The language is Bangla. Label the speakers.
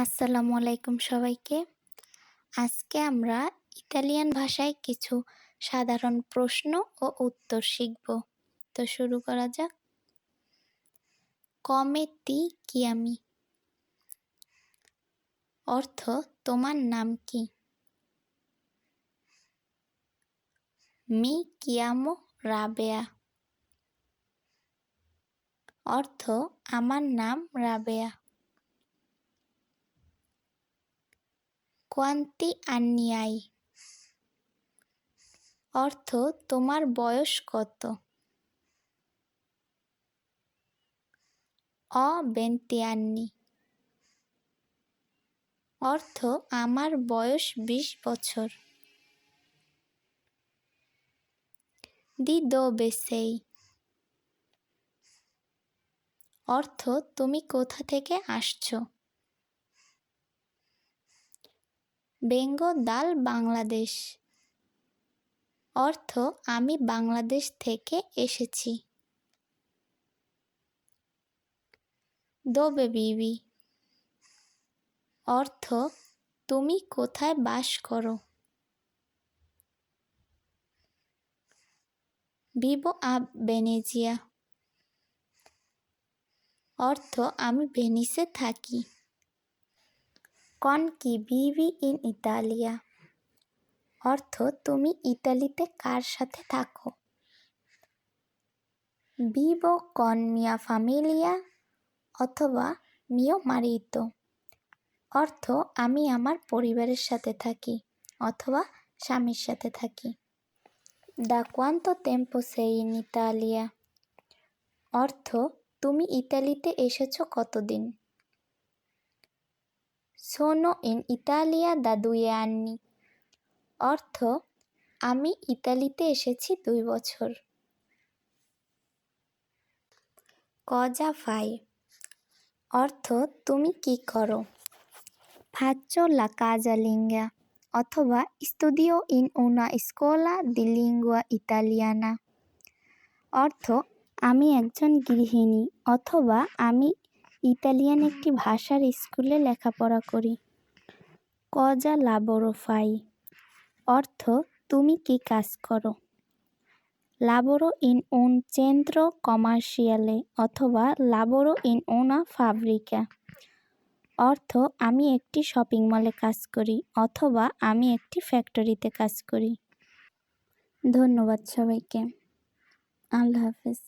Speaker 1: আসসালামু আলাইকুম সবাইকে। আজকে আমরা ইতালিয়ান ভাষায় কিছু সাধারণ প্রশ্ন ও উত্তর শিখব। তো শুরু করা যাক। কমে তি চিয়ামি অর্থ তোমার নাম কি? মি চিয়ামো রাবেয়া অর্থ আমার নাম রাবেয়া। কোয়ান্তি আন্নি আই অর্থ তোমার বয়স কত? বেন্তি আন্নি অর্থ আমার বয়স 20 বছর। দি দোবে সেই অর্থ তুমি কোথা থেকে আসছো? বেঙ্গো দাল বাংলাদেশ অর্থ আমি বাংলাদেশ থেকে এসেছি। দোবে বিবি অর্থ তুমি কোথায় বাস করো? ভিভো আ ভেনেজিয়া অর্থ আমি ভেনিসে থাকি। কন কি ভিভি ইন ইতালিয়া অর্থ তুমি ইতালিতে কার সাথে থাকো? ভিভো কন মিয়া ফ্যামিলিয়া অথবা মিও মারিতো অর্থ আমি আমার পরিবারের সাথে থাকি অথবা স্বামীর সাথে থাকি। দা কোয়ান্তো টেম্পো সেই ইন ইতালিয়া অর্থ তুমি ইতালিতে এসেছো কতদিন? সোনো ইন ইতালিয়া দা 2 anni অর্থ আমি ইতালিতে এসেছি 2 বছর। কজা ফাই অর্থ তুমি কি করো? ফাচ্চো লা কাজালিঙ্গা অথবা স্টুডিও ইন উনা স্কোলা দি লিঙ্গুয়া ইতালিয়ানা অর্থ আমি একজন গৃহিণী অথবা আমি ইতালিয়ান একটি ভাষার স্কুলে লেখাপড়া করি। কজা লাবোরো ফাই অর্থ তুমি কি কাজ করো? লাবোরো ইন উন চেন্ত্রো কমার্শিয়ালে অথবা লাবোরো ইন উনা ফাব্রিকা অর্থ আমি একটি শপিং মলে কাজ করি অথবা আমি একটি ফ্যাক্টরিতে কাজ করি। ধন্যবাদ সবাইকে। আল্লাহ হাফেজ।